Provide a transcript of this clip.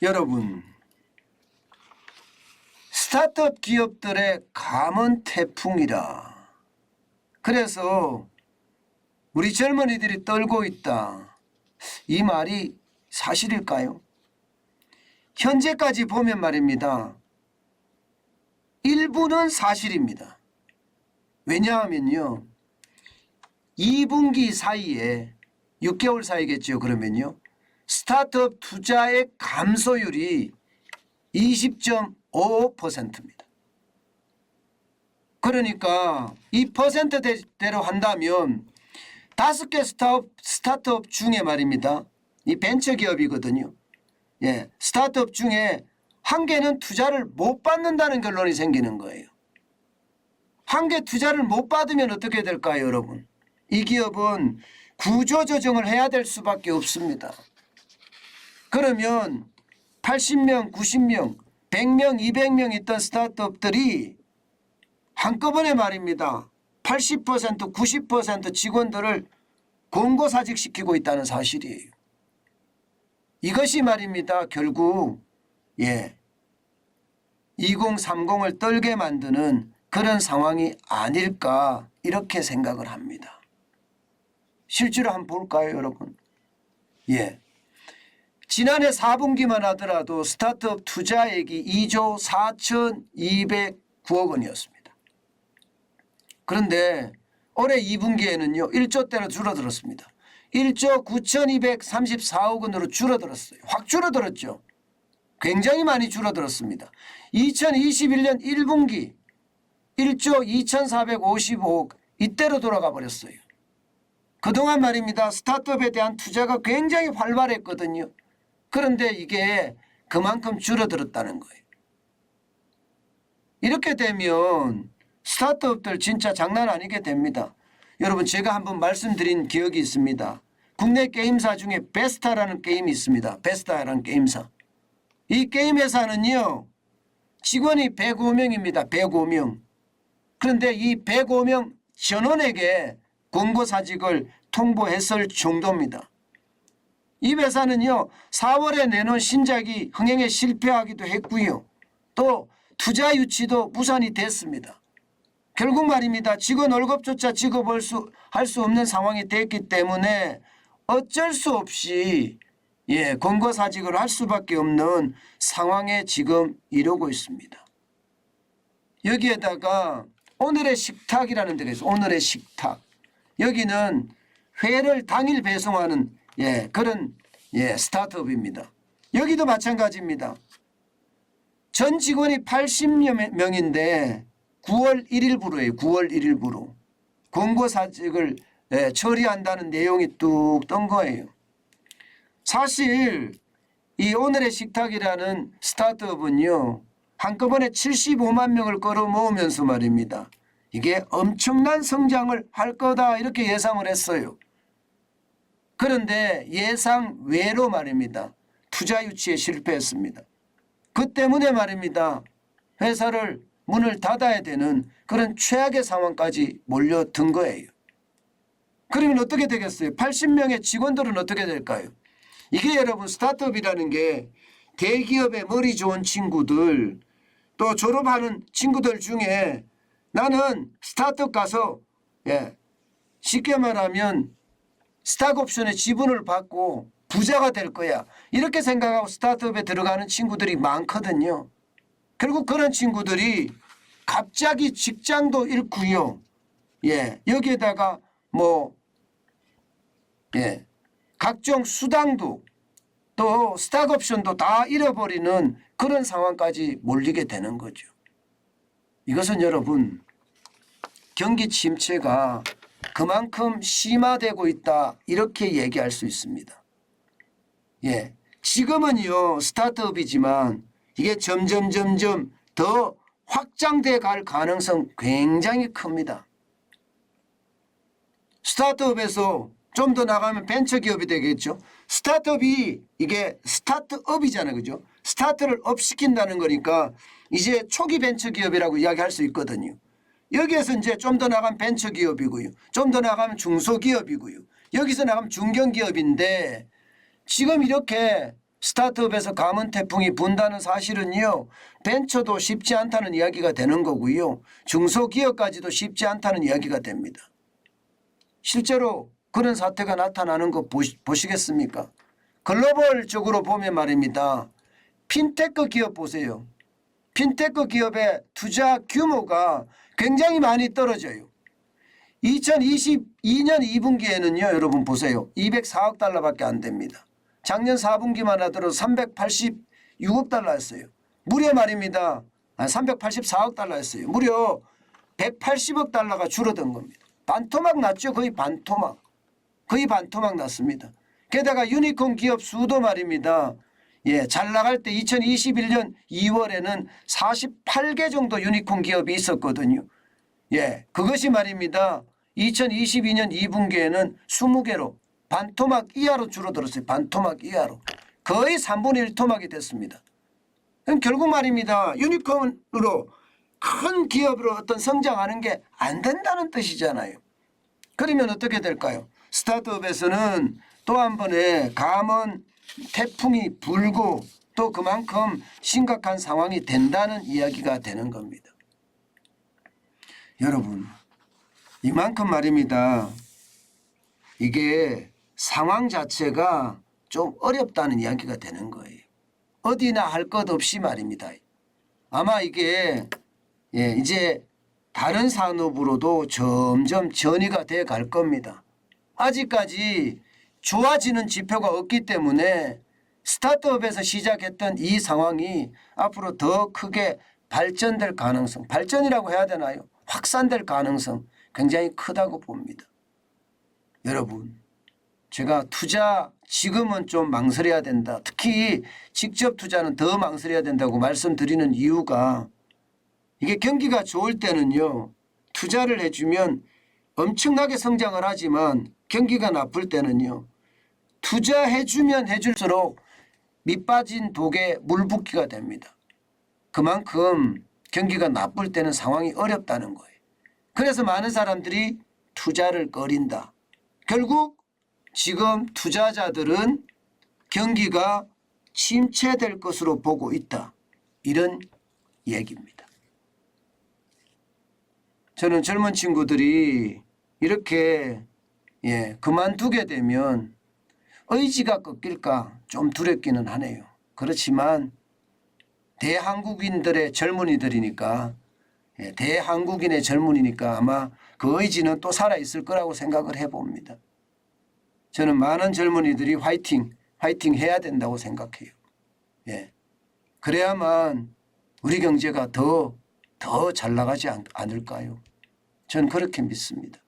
여러분, 스타트업 기업들의 감은 태풍이라. 그래서 우리 젊은이들이 떨고 있다. 이 말이 사실일까요? 현재까지 보면 말입니다. 일부는 사실입니다. 왜냐하면요, 2분기 사이에 6개월 사이겠죠. 그러면요, 스타트업 투자의 감소율이 20.55%입니다. 그러니까 이 퍼센트대로 한다면 5개 스타트업 중에 말입니다. 이 벤처기업이거든요. 예, 스타트업 중에 1개는 투자를 못 받는다는 결론이 생기는 거예요. 1개 투자를 못 받으면 어떻게 될까요, 여러분? 이 기업은 구조조정을 해야 될 수밖에 없습니다. 그러면 80명, 90명, 100명, 200명 있던 스타트업들이 한꺼번에 말입니다. 80%, 90% 직원들을 공고사직시키고 있다는 사실이에요. 이것이 말입니다. 결국 2030을 떨게 만드는 그런 상황이 아닐까 이렇게 생각을 합니다. 실제로 한번 볼까요, 여러분? 지난해 4분기만 하더라도 스타트업 투자액이 2조 4,209억 원이었습니다. 그런데 올해 2분기에는요 1조대로 줄어들었습니다. 1조 9,234억 원으로 줄어들었어요. 확 줄어들었죠. 굉장히 많이 줄어들었습니다. 2021년 1분기 1조 2,455억 이때로 돌아가 버렸어요. 그동안 말입니다. 스타트업에 대한 투자가 굉장히 활발했거든요. 그런데 이게 그만큼 줄어들었다는 거예요. 이렇게 되면 스타트업들 진짜 장난 아니게 됩니다. 여러분, 제가 한번 말씀드린 기억이 있습니다. 국내 게임사 중에 베스타라는 게임이 있습니다. 베스타라는 게임사. 이 게임 회사는요 직원이 105명입니다. 105명. 그런데 이 105명 전원에게 공고사직을 통보했을 정도입니다. 이 회사는요 4월에 내놓은 신작이 흥행에 실패하기도 했고요. 또 투자 유치도 무산이 됐습니다. 결국 말입니다. 직원 월급조차 지급할 수 없는 상황이 됐기 때문에 어쩔 수 없이 공고사직을 할 수밖에 없는 상황에 지금 이르고 있습니다. 여기에다가 오늘의 식탁이라는 데가 있어요. 오늘의 식탁. 여기는 회를 당일 배송하는 그런 스타트업입니다. 여기도 마찬가지입니다. 전 직원이 80여 명인데 9월 1일부로예요. 9월 1일부로. 공고사직을 처리한다는 내용이 뚝 뜬 거예요. 사실 이 오늘의 식탁이라는 스타트업은요 한꺼번에 75만 명을 끌어모으면서 말입니다. 이게 엄청난 성장을 할 거다 이렇게 예상을 했어요. 그런데 예상 외로 말입니다. 투자 유치에 실패했습니다. 그 때문에 말입니다. 회사를 문을 닫아야 되는 그런 최악의 상황까지 몰려든 거예요. 그러면 어떻게 되겠어요? 80명의 직원들은 어떻게 될까요? 이게 여러분 스타트업이라는 게 대기업의 머리 좋은 친구들 또 졸업하는 친구들 중에 나는 스타트업 가서 쉽게 말하면 스탁옵션의 지분을 받고 부자가 될 거야 이렇게 생각하고 스타트업에 들어가는 친구들이 많거든요. 결국 그런 친구들이 갑자기 직장도 잃고요. 여기에다가 각종 수당도 또 스탁옵션도 다 잃어버리는 그런 상황까지 몰리게 되는 거죠. 이것은 여러분 경기 침체가 그만큼 심화되고 있다 이렇게 얘기할 수 있습니다. 지금은요 스타트업이지만 이게 점점 더 확장돼 갈 가능성 굉장히 큽니다. 스타트업에서 좀 더 나가면 벤처기업이 되겠죠. 스타트업이 이게 스타트업이잖아요. 그죠? 스타트를 업 시킨다는 거니까 이제 초기 벤처기업이라고 이야기할 수 있거든요. 여기에서 이제 좀 더 나가면 벤처기업이고요. 좀 더 나가면 중소기업이고요. 여기서 나가면 중견기업인데 지금 이렇게 스타트업에서 감원 태풍이 분다는 사실은요. 벤처도 쉽지 않다는 이야기가 되는 거고요. 중소기업까지도 쉽지 않다는 이야기가 됩니다. 실제로 그런 사태가 나타나는 거 보시겠습니까? 글로벌적으로 보면 말입니다. 핀테크 기업 보세요. 핀테크 기업의 투자 규모가 굉장히 많이 떨어져요. 2022년 2분기에는요. 여러분 보세요. 204억 달러밖에 안 됩니다. 작년 4분기만 하더라도 386억 달러였어요. 무려 말입니다. 384억 달러였어요. 무려 180억 달러가 줄어든 겁니다. 반토막 났죠. 거의 반토막. 거의 반토막 났습니다. 게다가 유니콘 기업 수도 말입니다. 예, 잘 나갈 때 2021년 2월에는 48개 정도 유니콘 기업이 있었거든요. 예, 그것이 말입니다. 2022년 2분기에는 20개로 반토막 이하로 줄어들었어요. 반토막 이하로. 거의 3분의 1 토막이 됐습니다. 그럼 결국 말입니다. 유니콘으로 큰 기업으로 어떤 성장하는 게 안 된다는 뜻이잖아요. 그러면 어떻게 될까요? 스타트업에서는 또 한 번의 감원 태풍이 불고 또 그만큼 심각한 상황이 된다는 이야기가 되는 겁니다. 여러분, 이만큼 말입니다. 이게 상황 자체가 좀 어렵다는 이야기가 되는 거예요. 어디나 할 것 없이 말입니다. 아마 이게 이제 다른 산업으로도 점점 전이가 돼 갈 겁니다. 아직까지 좋아지는 지표가 없기 때문에 스타트업에서 시작했던 이 상황이 앞으로 더 크게 발전될 가능성, 발전이라고 해야 되나요? 확산될 가능성 굉장히 크다고 봅니다. 여러분, 제가 투자 지금은 좀 망설여야 된다. 특히 직접 투자는 더 망설여야 된다고 말씀드리는 이유가 이게 경기가 좋을 때는요. 투자를 해주면 엄청나게 성장을 하지만 경기가 나쁠 때는요. 투자해주면 해줄수록 밑빠진 독에 물 붓기가 됩니다. 그만큼 경기가 나쁠 때는 상황이 어렵다는 거예요. 그래서 많은 사람들이 투자를 꺼린다. 결국 지금 투자자들은 경기가 침체될 것으로 보고 있다. 이런 얘기입니다. 저는 젊은 친구들이 이렇게 그만두게 되면 의지가 꺾일까 좀 두렵기는 하네요. 그렇지만 대한국인들의 젊은이들이니까 대한국인의 젊은이니까 아마 그 의지는 또 살아있을 거라고 생각을 해봅니다. 저는 많은 젊은이들이 화이팅 해야 된다고 생각해요. 그래야만 우리 경제가 더 잘 나가지 않을까요? 저는 그렇게 믿습니다.